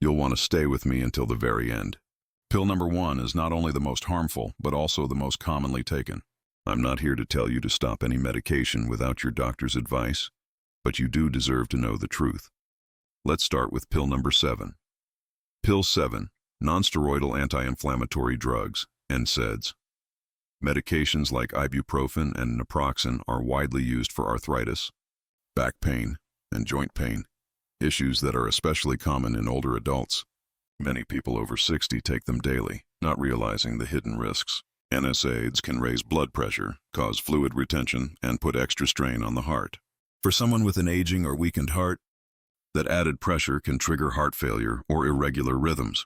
You'll want to stay with me until the very end. Pill number 1 is not only the most harmful, but also the most commonly taken. I'm not here to tell you to stop any medication without your doctor's advice, but you do deserve to know the truth. Let's start with pill number 7. Pill 7, nonsteroidal anti-inflammatory drugs, NSAIDs. Medications like ibuprofen and naproxen are widely used for arthritis, back pain, and joint pain, issues that are especially common in older adults. Many people over 60 take them daily, not realizing the hidden risks. NSAIDs can raise blood pressure, cause fluid retention, and put extra strain on the heart. For someone with an aging or weakened heart, that added pressure can trigger heart failure or irregular rhythms.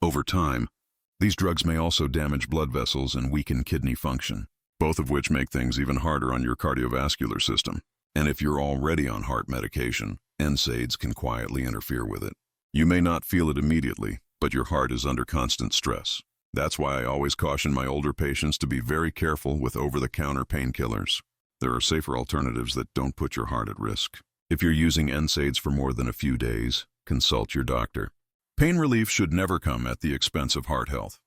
Over time, these drugs may also damage blood vessels and weaken kidney function, both of which make things even harder on your cardiovascular system. And if you're already on heart medication, NSAIDs can quietly interfere with it. You may not feel it immediately, but your heart is under constant stress. That's why I always caution my older patients to be very careful with over-the-counter painkillers. There are safer alternatives that don't put your heart at risk. If you're using NSAIDs for more than a few days, consult your doctor. Pain relief should never come at the expense of heart health.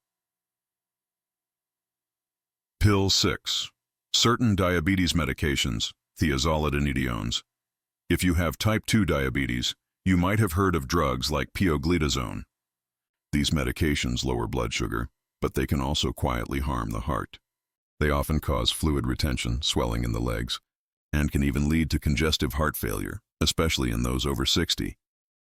Pill 6. Certain diabetes medications, thiazolidinediones. If you have type 2 diabetes, you might have heard of drugs like pioglitazone. These medications lower blood sugar, but they can also quietly harm the heart. They often cause fluid retention, swelling in the legs, and can even lead to congestive heart failure, especially in those over 60.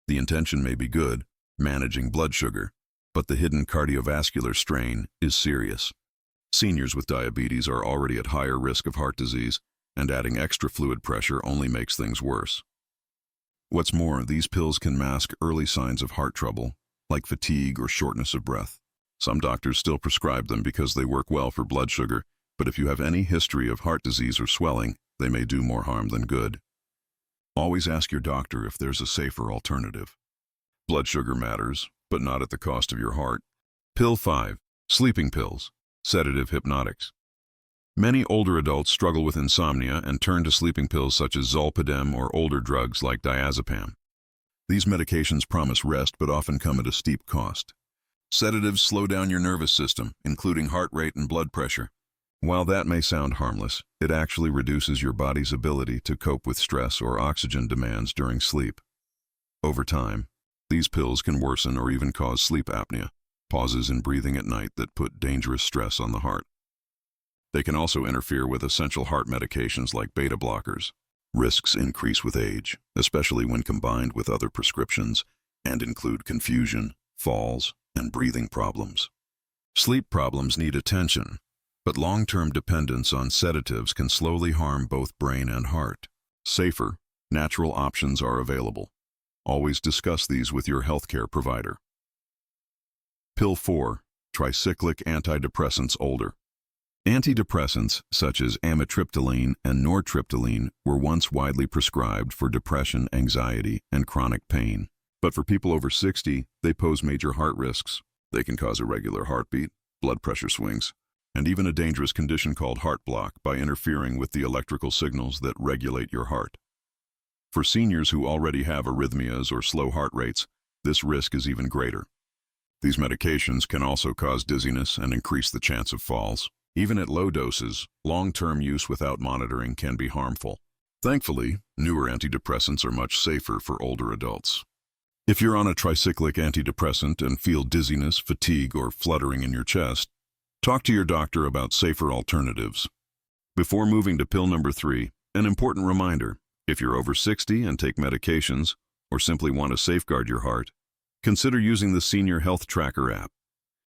The intention may be good, managing blood sugar, but the hidden cardiovascular strain is serious. Seniors with diabetes are already at higher risk of heart disease, and adding extra fluid pressure only makes things worse. What's more, these pills can mask early signs of heart trouble, like fatigue or shortness of breath. Some doctors still prescribe them because they work well for blood sugar, but if you have any history of heart disease or swelling, they may do more harm than good. Always ask your doctor if there's a safer alternative. Blood sugar matters, but not at the cost of your heart. Pill 5. Sleeping pills, sedative hypnotics. Many older adults struggle with insomnia and turn to sleeping pills such as zolpidem or older drugs like diazepam. These medications promise rest but often come at a steep cost. Sedatives slow down your nervous system, including heart rate and blood pressure. While that may sound harmless, it actually reduces your body's ability to cope with stress or oxygen demands during sleep. Over time, these pills can worsen or even cause sleep apnea, pauses in breathing at night that put dangerous stress on the heart. They can also interfere with essential heart medications like beta blockers. Risks increase with age, especially when combined with other prescriptions, and include confusion, falls, and breathing problems. Sleep problems need attention, but long-term dependence on sedatives can slowly harm both brain and heart. Safer, natural options are available. Always discuss these with your healthcare provider. Pill 4. Tricyclic antidepressants older. Antidepressants such as amitriptyline and nortriptyline were once widely prescribed for depression, anxiety, and chronic pain. But for people over 60, they pose major heart risks. They can cause irregular heartbeat, blood pressure swings, and even a dangerous condition called heart block by interfering with the electrical signals that regulate your heart. For seniors who already have arrhythmias or slow heart rates, this risk is even greater. These medications can also cause dizziness and increase the chance of falls. Even at low doses, long-term use without monitoring can be harmful. Thankfully, newer antidepressants are much safer for older adults. If you're on a tricyclic antidepressant and feel dizziness, fatigue, or fluttering in your chest, talk to your doctor about safer alternatives. Before moving to pill number 3, an important reminder: if you're over 60 and take medications, or simply want to safeguard your heart, consider using the Senior Health Tracker app.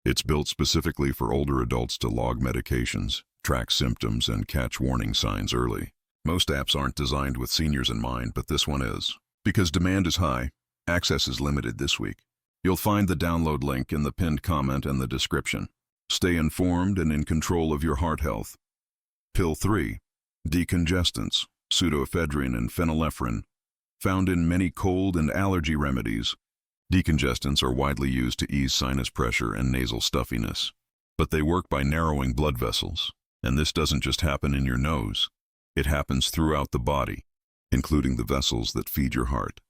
It's built specifically for older adults to log medications, track symptoms, and catch warning signs early. Most apps aren't designed with seniors in mind, but this one is. Because demand is high, access is limited this week. You'll find the download link in the pinned comment and the description. Stay informed and in control of your heart health. Pill 3. Decongestants, pseudoephedrine and phenylephrine. Found in many cold and allergy remedies, decongestants are widely used to ease sinus pressure and nasal stuffiness. But they work by narrowing blood vessels, and this doesn't just happen in your nose. It happens throughout the body, including the vessels that feed your heart.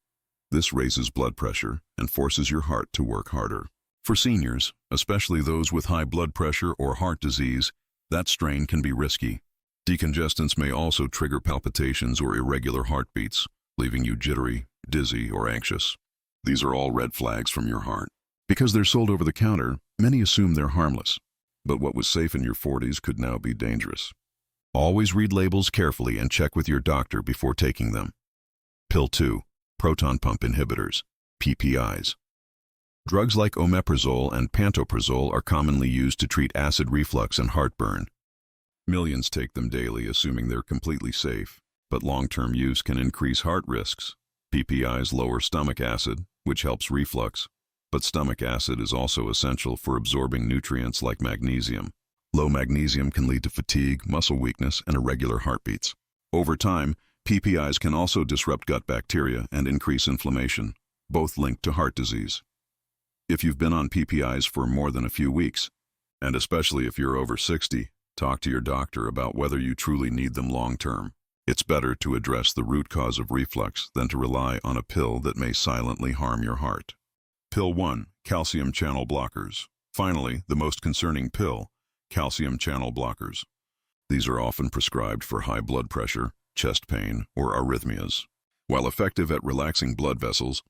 This raises blood pressure and forces your heart to work harder. For seniors, especially those with high blood pressure or heart disease, that strain can be risky. Decongestants may also trigger palpitations or irregular heartbeats, leaving you jittery, dizzy, or anxious. These are all red flags from your heart. Because they're sold over the counter, many assume they're harmless. But what was safe in your 40s could now be dangerous. Always read labels carefully and check with your doctor before taking them. Pill 2. Proton pump inhibitors, PPIs. Drugs like omeprazole and pantoprazole are commonly used to treat acid reflux and heartburn. Millions take them daily, assuming they're completely safe, but long-term use can increase heart risks. PPIs lower stomach acid, which helps reflux, but stomach acid is also essential for absorbing nutrients like magnesium. Low magnesium can lead to fatigue, muscle weakness, and irregular heartbeats. Over time, PPIs can also disrupt gut bacteria and increase inflammation, both linked to heart disease. If you've been on PPIs for more than a few weeks, and especially if you're over 60, talk to your doctor about whether you truly need them long-term. It's better to address the root cause of reflux than to rely on a pill that may silently harm your heart. Pill 1. Calcium channel blockers. Finally, the most concerning pill, calcium channel blockers. These are often prescribed for high blood pressure, chest pain, or arrhythmias. While effective at relaxing blood vessels,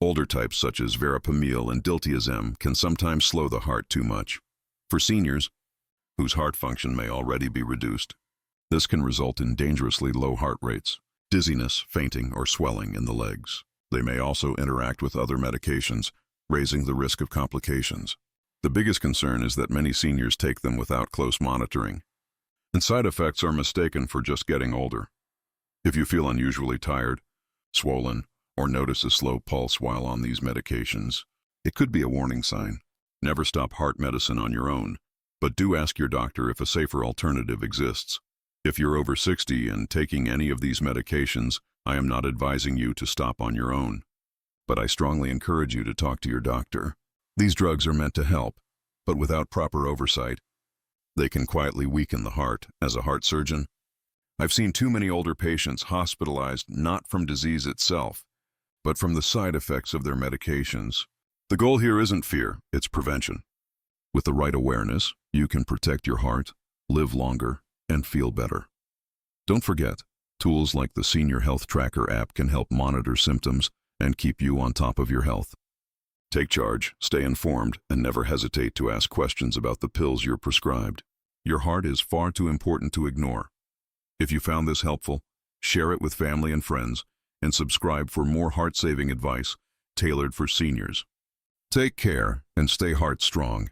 older types such as verapamil and diltiazem can sometimes slow the heart too much. For seniors, whose heart function may already be reduced, this can result in dangerously low heart rates, dizziness, fainting, or swelling in the legs. They may also interact with other medications, raising the risk of complications. The biggest concern is that many seniors take them without close monitoring, and side effects are mistaken for just getting older. If you feel unusually tired, swollen, or notice a slow pulse while on these medications, it could be a warning sign. Never stop heart medicine on your own, but do ask your doctor if a safer alternative exists. If you're over 60 and taking any of these medications, I am not advising you to stop on your own, but I strongly encourage you to talk to your doctor. These drugs are meant to help, but without proper oversight, they can quietly weaken the heart. As a heart surgeon, I've seen too many older patients hospitalized not from disease itself, but from the side effects of their medications. The goal here isn't fear, it's prevention. With the right awareness, you can protect your heart, live longer, and feel better. Don't forget, tools like the Senior Health Tracker app can help monitor symptoms and keep you on top of your health. Take charge, stay informed, and never hesitate to ask questions about the pills you're prescribed. Your heart is far too important to ignore. If you found this helpful, share it with family and friends, and subscribe for more heart-saving advice tailored for seniors. Take care and stay heart strong.